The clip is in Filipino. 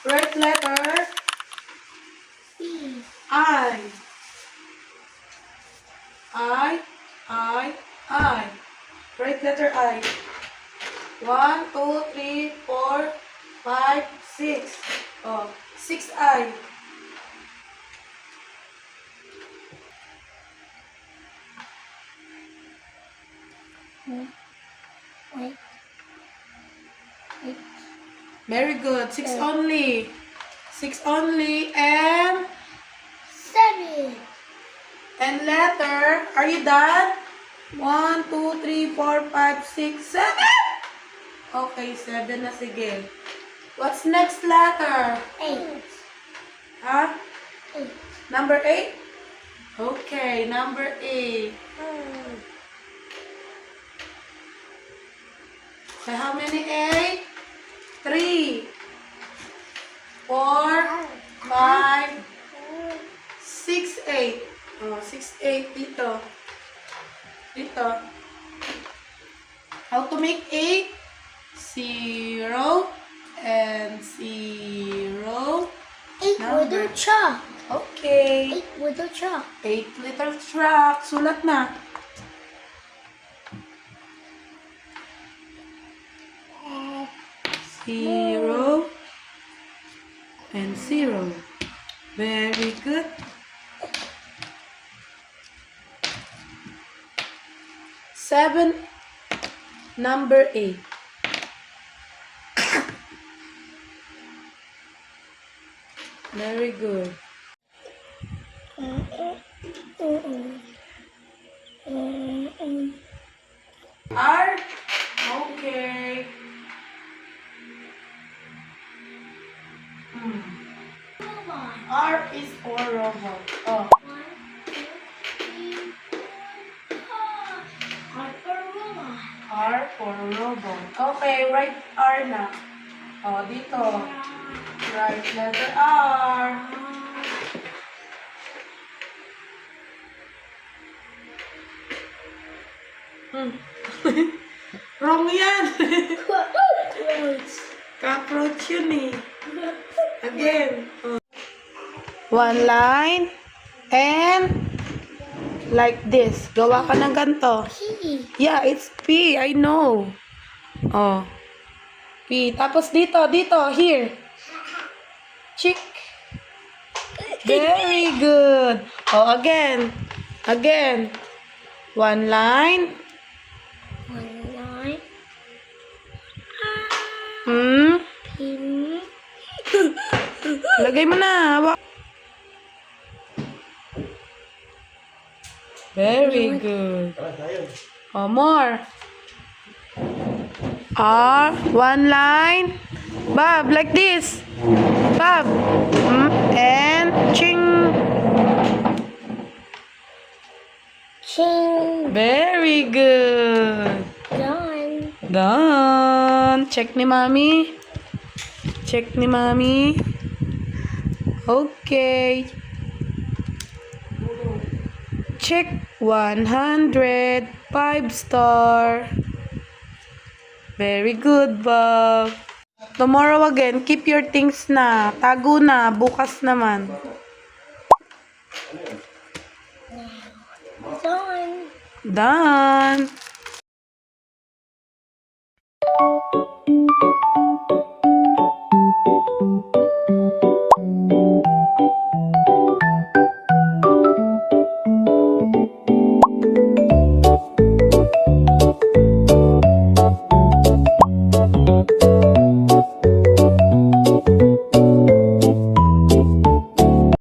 Write letter I. I. Write letter I. 1, 2, 3, 4, 5, 6. Oh, 6I. Wait. Very good. 6 only. 6 only. And 7. letter. Are you done? 1, 2, 3, 4, 5, 6, 7. Okay, 7 na. Sige. What's next letter? 8. Huh? 8. Number 8? Okay, number 8. So how many 8? 3, 4, 5, 6, 8. Oh, 6, 8 dito. Dito. How to make 8? 0 and 0. 8 with a chalk. Okay. 8 with a chalk. 8 little truck. Sulat na. Zero and 0. Very good. Seven, number 8. Very good. R. Okay. R is for robot. Oh. 1, 2, 3, 4. R for robot. R for robot. Okay, write R na. Oh, dito. Write letter R. Wrong yan. Cockroach yun eh. Again. Oh. One line. And like this. Gawa ka ng ganito. P. Yeah, it's P. I know. Oh. P. Tapos dito, here. Chick. Very good. Oh, again. One line. 1 line. Pin. Lagay mo na. Hawak. Very good. Oh, more. R, one line. Bob, like this. Bob. And ching. Ching. Very good. Done. Done. Check ni Mami. Okay. Check 100. 5-star. Very good, Bob. Tomorrow again, keep your things na. Tago na. Bukas naman. Done. Done.